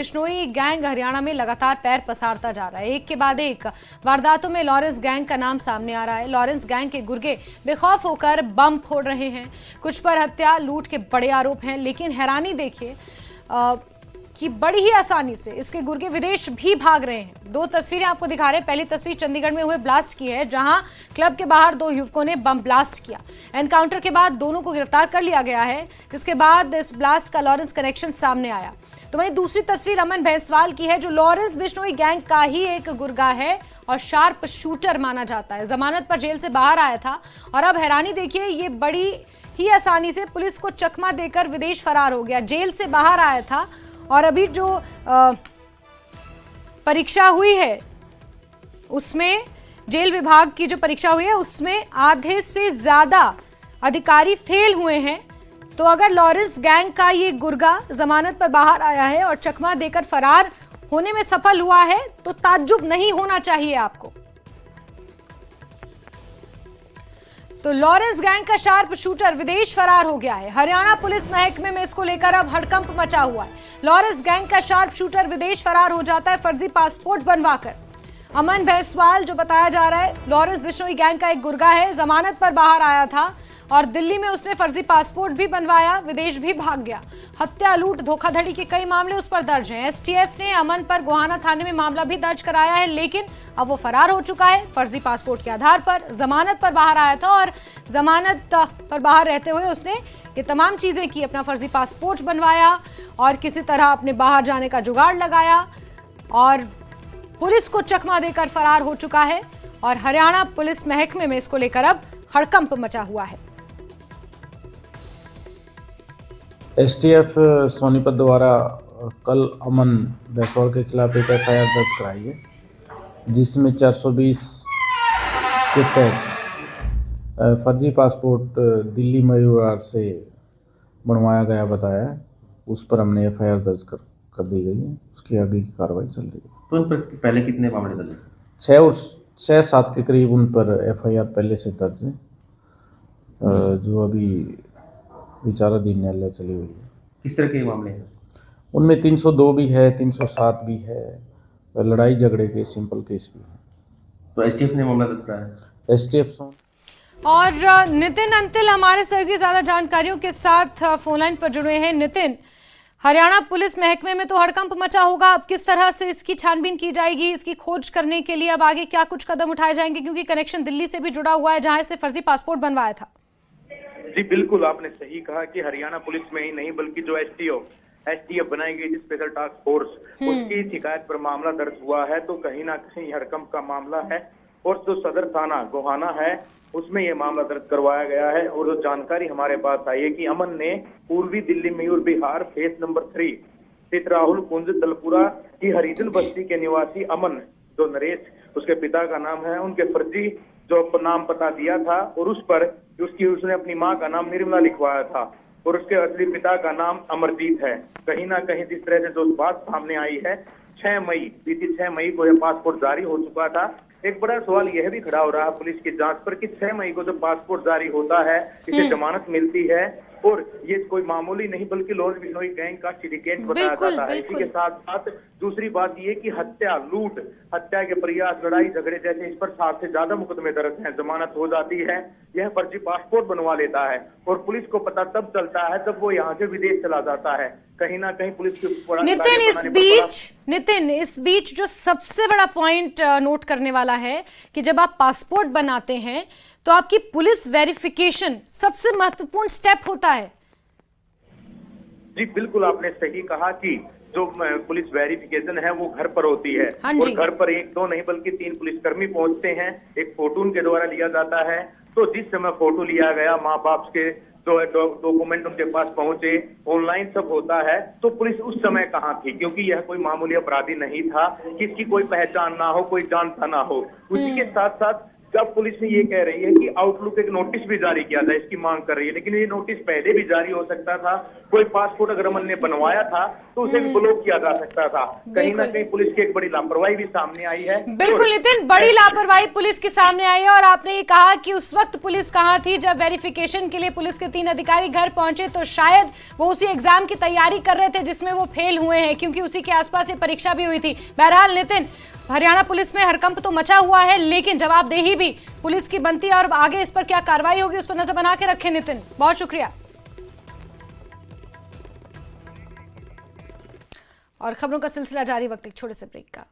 Bishnoi gang Haryana में लगातार पैर पसारता जा रहा है। एक के बाद एक वारदातों में लॉरेंस गैंग का नाम सामने आ रहा है। लॉरेंस गैंग के गुर्गे बेखौफ होकर बम फोड़ रहे हैं। कुछ पर हत्या लूट के बड़े आरोप हैं, लेकिन हैरानी देखिए कि बड़ी ही आसानी से इसके गुर्गे विदेश भी भाग रहे हैं। दो तस्वीरें आपको दिखा रहे हैं। पहली तस्वीर चंडीगढ़ में हुए ब्लास्ट की है, जहां क्लब के बाहर दो युवकों ने बम ब्लास्ट किया। एनकाउंटर के बाद दोनों को गिरफ्तार कर लिया गया है, जिसके बाद इस ब्लास्ट का लॉरेंस कनेक्शन सामने आया। तो वहीं दूसरी तस्वीर अमन भैंसवाल की है, जो लॉरेंस बिश्नोई गैंग का ही एक गुर्गा है और शार्प शूटर माना जाता है। जमानत पर जेल से बाहर आया था और अब हैरानी देखिए, ये बड़ी ही आसानी से पुलिस को चकमा देकर विदेश फरार हो गया। जेल से बाहर आया था और अभी जो परीक्षा हुई है उसमें, जेल विभाग की जो परीक्षा हुई है उसमें आधे से ज्यादा अधिकारी फेल हुए हैं। तो अगर लॉरेंस गैंग का ये गुर्गा जमानत पर बाहर आया है और चकमा देकर फरार होने में सफल हुआ है, तो ताज्जुब नहीं होना चाहिए आपको। तो लॉरेंस गैंग का शार्प शूटर विदेश फरार हो गया है। हरियाणा पुलिस महकमे में इसको लेकर अब हड़कंप मचा हुआ है। लॉरेंस गैंग का शार्प शूटर विदेश फरार हो जाता है फर्जी पासपोर्ट बनवाकर। अमन भैंसवाल जो बताया जा रहा है, लॉरेंस बिश्नोई गैंग का एक गुर्गा है, जमानत पर बाहर आया था और दिल्ली में उसने फर्जी पासपोर्ट भी बनवाया, विदेश भी भाग गया। हत्या, लूट, धोखाधड़ी के कई मामले उस पर दर्ज हैं। एसटीएफ ने अमन पर गोहाना थाने में मामला भी दर्ज कराया है, लेकिन अब वो फरार हो चुका है। फर्जी पासपोर्ट के आधार पर जमानत पर बाहर आया था और जमानत पर बाहर रहते हुए उसने ये तमाम चीजें की। अपना फर्जी पासपोर्ट बनवाया और किसी तरह अपने बाहर जाने का जुगाड़ लगाया और पुलिस को चकमा देकर फरार हो चुका है। और हरियाणा पुलिस महकमे में इसको लेकर अब हड़कंप मचा हुआ है। एसटीएफ सोनीपत द्वारा कल अमन भैंसवाल के खिलाफ एक एफआईआर दर्ज कराई है, जिसमें 420 के तहत फर्जी पासपोर्ट दिल्ली मयूरार से बनवाया गया बताया है। उस पर हमने एफआईआर दर्ज कर दी गई है। उसकी आगे की कार्रवाई चल रही है। तो उन पर पहले कितने मामले दर्ज हैं? 6 और 6-7 के करीब उन पर एफआईआर पहले से दर्ज है, जो अभी विचाराधीन न्यायालय चली हुई है। किस तरह के मामले हैं? उनमें 302 भी है, 307 भी है, लड़ाई झगड़े के सिंपल केस भी है। तो एसटीएफ ने मामला दर्ज कराया है। एसटीएफ और नितिन अंतिल हमारे सहयोगी ज्यादा जानकारियों के साथ फोनलाइन पर जुड़े हैं। नितिन, हरियाणा पुलिस महकमे में तो हड़कंप मचा होगा, अब किस तरह से इसकी छानबीन की जाएगी, इसकी खोज करने के लिए अब आगे क्या कुछ कदम उठाए जाएंगे, क्योंकि कनेक्शन दिल्ली से भी जुड़ा हुआ है जहां इसे फर्जी पासपोर्ट बनवाया था। जी बिल्कुल, आपने सही कहा कि हरियाणा पुलिस में ही नहीं बल्कि जो एसटीएफ बनाई गई स्पेशल टास्क फोर्स, उसकी शिकायत पर मामला दर्ज हुआ है। तो कहीं ना कहीं हड़कंप का मामला है और जो सदर थाना गोहाना है उसमें ये मामला दर्ज करवाया गया है। और जो जानकारी हमारे पास आई है कि अमन ने पूर्वी दिल्ली मयूर विहार फेस नंबर 3 स्थित राहुल कुंज दलपुरा की हरिजन बस्ती के निवासी अमन, जो नरेश उसके पिता का नाम है, उनके फर्जी जो नाम पता दिया था और उस पर उसने अपनी मां का नाम निर्मला लिखवाया था और उसके असली पिता का नाम अमरजीत है। कहीं ना कहीं जिस तरह से जो बात सामने आई है, 6 मई को यह पासपोर्ट जारी हो चुका था। एक बड़ा सवाल यह भी खड़ा हो रहा है पुलिस की जांच पर कि 6 मई को जो पासपोर्ट जारी होता है, इसे जमानत मिलती है और ये कोई मामूली नहीं बल्कि लॉरेंस बिश्नोई गैंग का सिंडिकेट बताया जाता है। इसी के साथ साथ दूसरी बात ये कि हत्या, लूट, हत्या के प्रयास, लड़ाई झगड़े जैसे इस पर 7 से ज्यादा मुकदमे दर्ज हैं। जमानत हो जाती है, यह फर्जी पासपोर्ट बनवा लेता है और पुलिस को पता तब चलता है जब वो यहाँ से विदेश चला जाता है। कहीं ना कहीं पुलिस की नितिन इस बीच जो सबसे बड़ा पॉइंट नोट करने वाला है कि जब आप पासपोर्ट बनाते हैं तो आपकी पुलिस वेरिफिकेशन सबसे महत्वपूर्ण स्टेप होता है। जी बिल्कुल, आपने सही कहा कि जो पुलिस वेरिफिकेशन है वो घर पर होती है। और घर पर 1-2 नहीं बल्कि 3 पुलिसकर्मी पहुंचते हैं। एक फोटो उनके द्वारा लिया जाता है। तो जिस समय फोटो लिया गया, माँ बाप के जो डॉक्यूमेंट उनके पास पहुंचे, ऑनलाइन सब होता है, तो पुलिस उस समय कहाँ थी? क्योंकि यह कोई मामूली अपराधी नहीं था, किसकी कोई पहचान ना हो, कोई जानता ना हो। उसी के साथ साथ जब पुलिस ने ये कह रही है कि आउटलुक एक नोटिस भी जारी किया था, इसकी मांग कर रही है, लेकिन ये नोटिस पहले भी जारी हो सकता था। कोई पासपोर्ट अगर अमन ने बनवाया था तो तो उसे भी ब्लॉक किया जा सकता था। कहीं ना कहीं पुलिस की एक बड़ी लापरवाही भी सामने आई है। बिल्कुल नितिन, बड़ी लापरवाही पुलिस की सामने आई है। और आपने ये कहा कि उस वक्त पुलिस कहाँ थी जब वेरिफिकेशन के लिए पुलिस के 3 अधिकारी घर पहुंचे, तो शायद वो उसी एग्जाम की तैयारी कर रहे थे जिसमें वो फेल हुए हैं, क्योंकि उसी के आसपास ये परीक्षा भी हुई थी। बहरहाल नितिन, हरियाणा पुलिस में हड़कंप तो मचा हुआ है, लेकिन जवाबदेही भी पुलिस की बनती है और आगे इस पर क्या कार्रवाई होगी उस पर नजर बना के रखें। नितिन, बहुत शुक्रिया। और खबरों का सिलसिला जारी, वक्त एक छोटे से ब्रेक का।